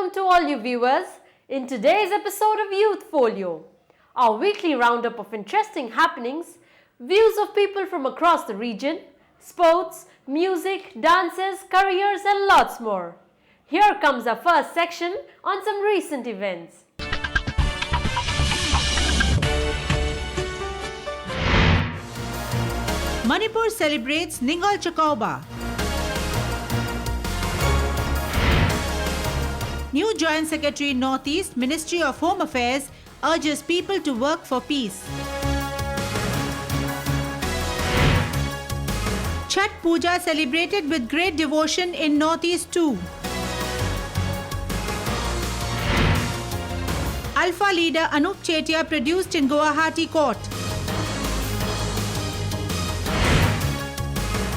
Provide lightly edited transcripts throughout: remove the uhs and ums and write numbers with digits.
welcome to all you viewers in today's episode of Youth Folio, our weekly roundup of interesting happenings, views of people from across the region, sports, music, dances, careers and lots more. Here comes our first section on some recent events. Manipur celebrates Ningal Chakauba. New Joint Secretary Northeast Ministry of Home Affairs urges people to work for peace. Chhat Puja celebrated with great devotion in Northeast too. Alpha leader Anup Chetia produced in Guwahati court.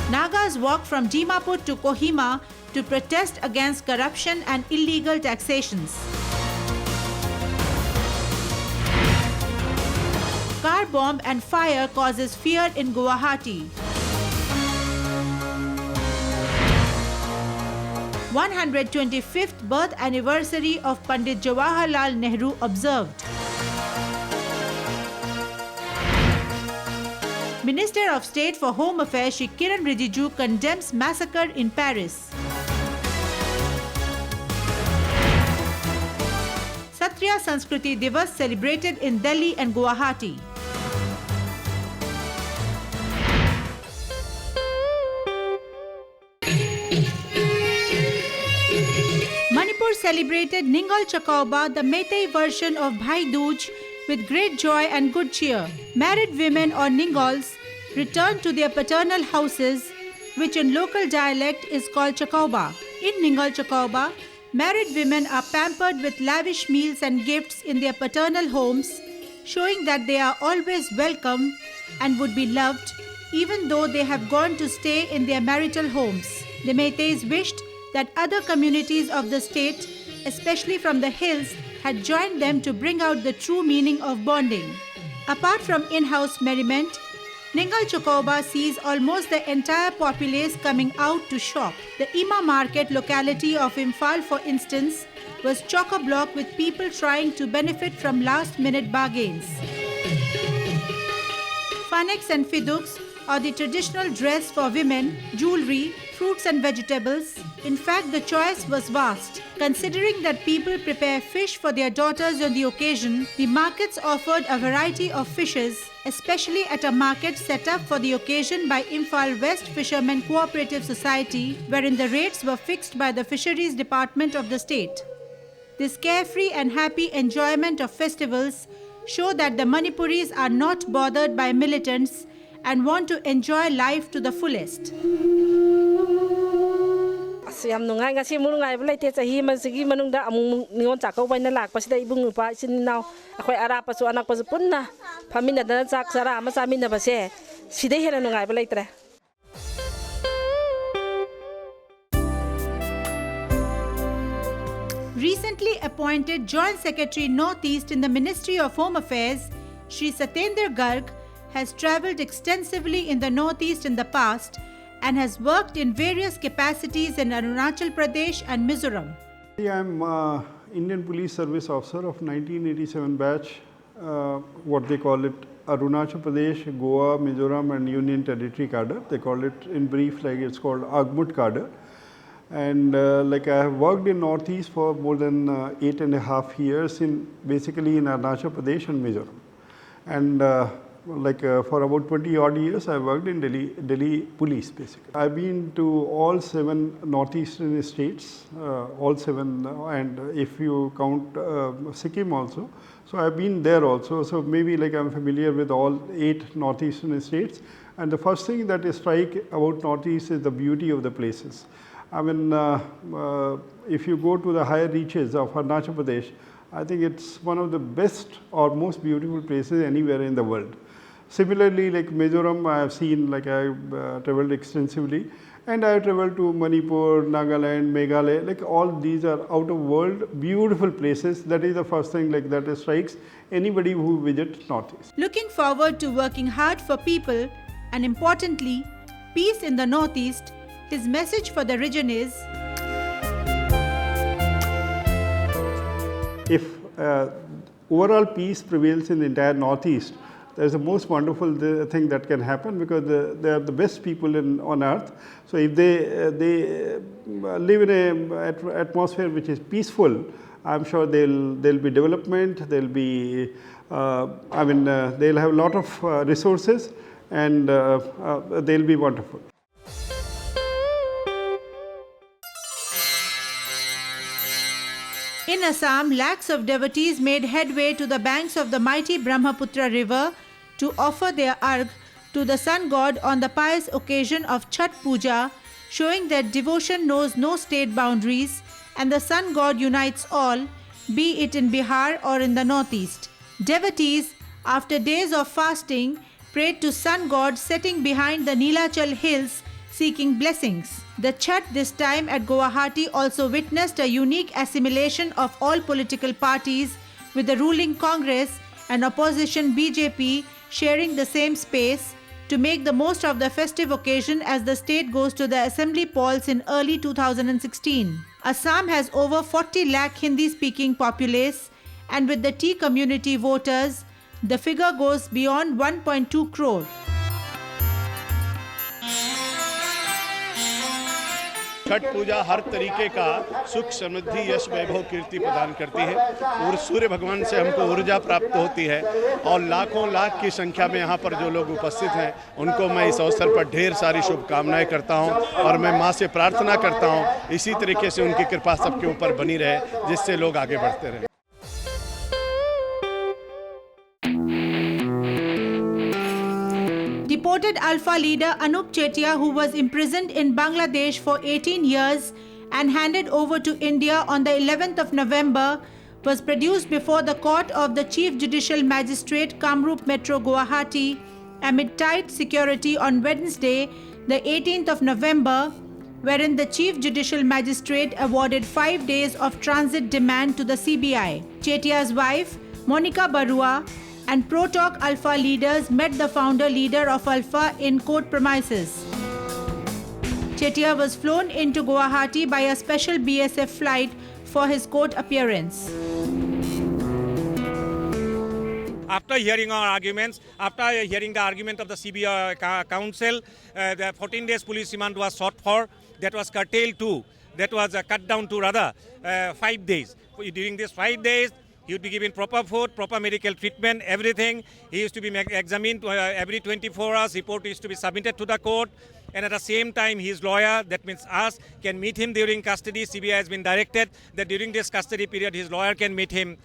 Nagas walked from Dimapur to Kohima to protest against corruption and illegal taxations. Car bomb and fire causes fear in Guwahati. 125th birth anniversary of Pandit Jawaharlal Nehru observed. Minister of State for Home Affairs Shri Kiran Rijiju condemns massacre in Paris. Satriya Sanskriti Divas celebrated in Delhi and Guwahati. Manipur celebrated Ningal Chakauba, the Meitei version of Bhai Dooj, with great joy and good cheer. Married women or Ningals returned to their paternal houses, which in local dialect is called Chakauba. In Ningal Chakauba, married women are pampered with lavish meals and gifts in their paternal homes, showing that they are always welcome and would be loved even though they have gone to stay in their marital homes. The Meiteis wished that other communities of the state, especially from the hills, had joined them to bring out the true meaning of bonding. Apart from in-house merriment, Ningal Chakauba sees almost the entire populace coming out to shop. The Ima market locality of Imphal, for instance, was chock-a-block with people trying to benefit from last-minute bargains. Faneks and fiduks, or the traditional dress for women, jewelry, fruits and vegetables. In fact, the choice was vast. Considering that people prepare fish for their daughters on the occasion, the markets offered a variety of fishes, especially at a market set up for the occasion by Imphal West Fishermen Cooperative Society, wherein the rates were fixed by the Fisheries Department of the state. This carefree and happy enjoyment of festivals show that the Manipuris are not bothered by militants and want to enjoy life to the fullest. Yam nungai ngasi mulungai belai te sahi masigi manungda amung ningon cakau baina lak pasida ibung nupa sin now akhoi ara pasu anak pasu punna pamina dan sak sara masamina base sidai hera nungai belai tre. Recently appointed Joint Secretary Northeast in the Ministry of Home Affairs, Shri Satyendra Garg, has travelled extensively in the Northeast in the past and has worked in various capacities in Arunachal Pradesh and Mizoram. I am Indian Police Service Officer of 1987 batch, what they call it Arunachal Pradesh, Goa, Mizoram and Union Territory cadre. They call it in brief like it's called Agmut cadre. And I have worked in Northeast for more than 8.5 years basically in Arunachal Pradesh and Mizoram. And for about 20 odd years I worked in Delhi police basically. I've been to all 7 northeastern states, all 7 and if you count Sikkim also. So I've been there also, so maybe I'm familiar with all 8 northeastern states. And the first thing that is strike about Northeast is the beauty of the places. I mean if you go to the higher reaches of Arunachal Pradesh, I think it's one of the best or most beautiful places anywhere in the world. Similarly, like Mizoram, I have seen, I traveled extensively, and I have traveled to Manipur, Nagaland, Meghalaya, all these are out of world beautiful places. That is the first thing that strikes anybody who visits Northeast. Looking forward to working hard for people and importantly, peace in the Northeast, his message for the region is overall peace prevails in the entire Northeast. That is the most wonderful thing that can happen, because they are the best people on earth. So if they live in an atmosphere which is peaceful, I'm sure there'll be development. There'll be they'll have a lot of resources, and they'll be wonderful. In Assam, lakhs of devotees made headway to the banks of the mighty Brahmaputra river to offer their argh to the sun god on the pious occasion of Chhath Puja, showing that devotion knows no state boundaries and the sun god unites all, be it in Bihar or in the northeast. Devotees, after days of fasting, prayed to sun god setting behind the Neelachal hills, seeking blessings. The Chhath this time at Guwahati also witnessed a unique assimilation of all political parties, with the ruling Congress and opposition BJP sharing the same space to make the most of the festive occasion as the state goes to the assembly polls in early 2016. Assam has over 40 lakh Hindi-speaking populace, and with the Tea community voters, the figure goes beyond 1.2 crore. Chhath पूजा हर तरीके का सुख समृद्धि यश वैभव कीर्ति प्रदान करती है और सूर्य भगवान से हमको ऊर्जा प्राप्त होती है और लाखों लाख की संख्या में यहाँ पर जो लोग उपस्थित हैं उनको मैं इस अवसर पर ढेर सारी शुभकामनाएं करता हूँ और मैं माँ से प्रार्थना करता हूँ इसी तरीके से उनकी कृपा सबके ऊपर बनी रहे जिससे लोग आगे बढ़ते रहें। Deported Alpha leader Anup Chetia, who was imprisoned in Bangladesh for 18 years and handed over to India on the 11th of November, was produced before the court of the Chief Judicial Magistrate, Kamrup Metro, Guwahati, amid tight security on Wednesday, the 18th of November, wherein the Chief Judicial Magistrate awarded 5 days of transit demand to the CBI. Chetia's wife, Monica Barua, and Pro-Talk Alpha leaders met the founder leader of Alpha in court premises. Chetia was flown into Guwahati by a special BSF flight for his court appearance. After hearing our arguments, after hearing the argument of the CBI counsel, the 14 days police remand was sought for, that was curtailed to, that was cut down to rather 5 days. During these 5 days, he would be given proper food, proper medical treatment, everything. He used to be examined every 24 hours. Report used to be submitted to the court. And at the same time, his lawyer, that means us, can meet him during custody. CBI has been directed that during this custody period, his lawyer can meet him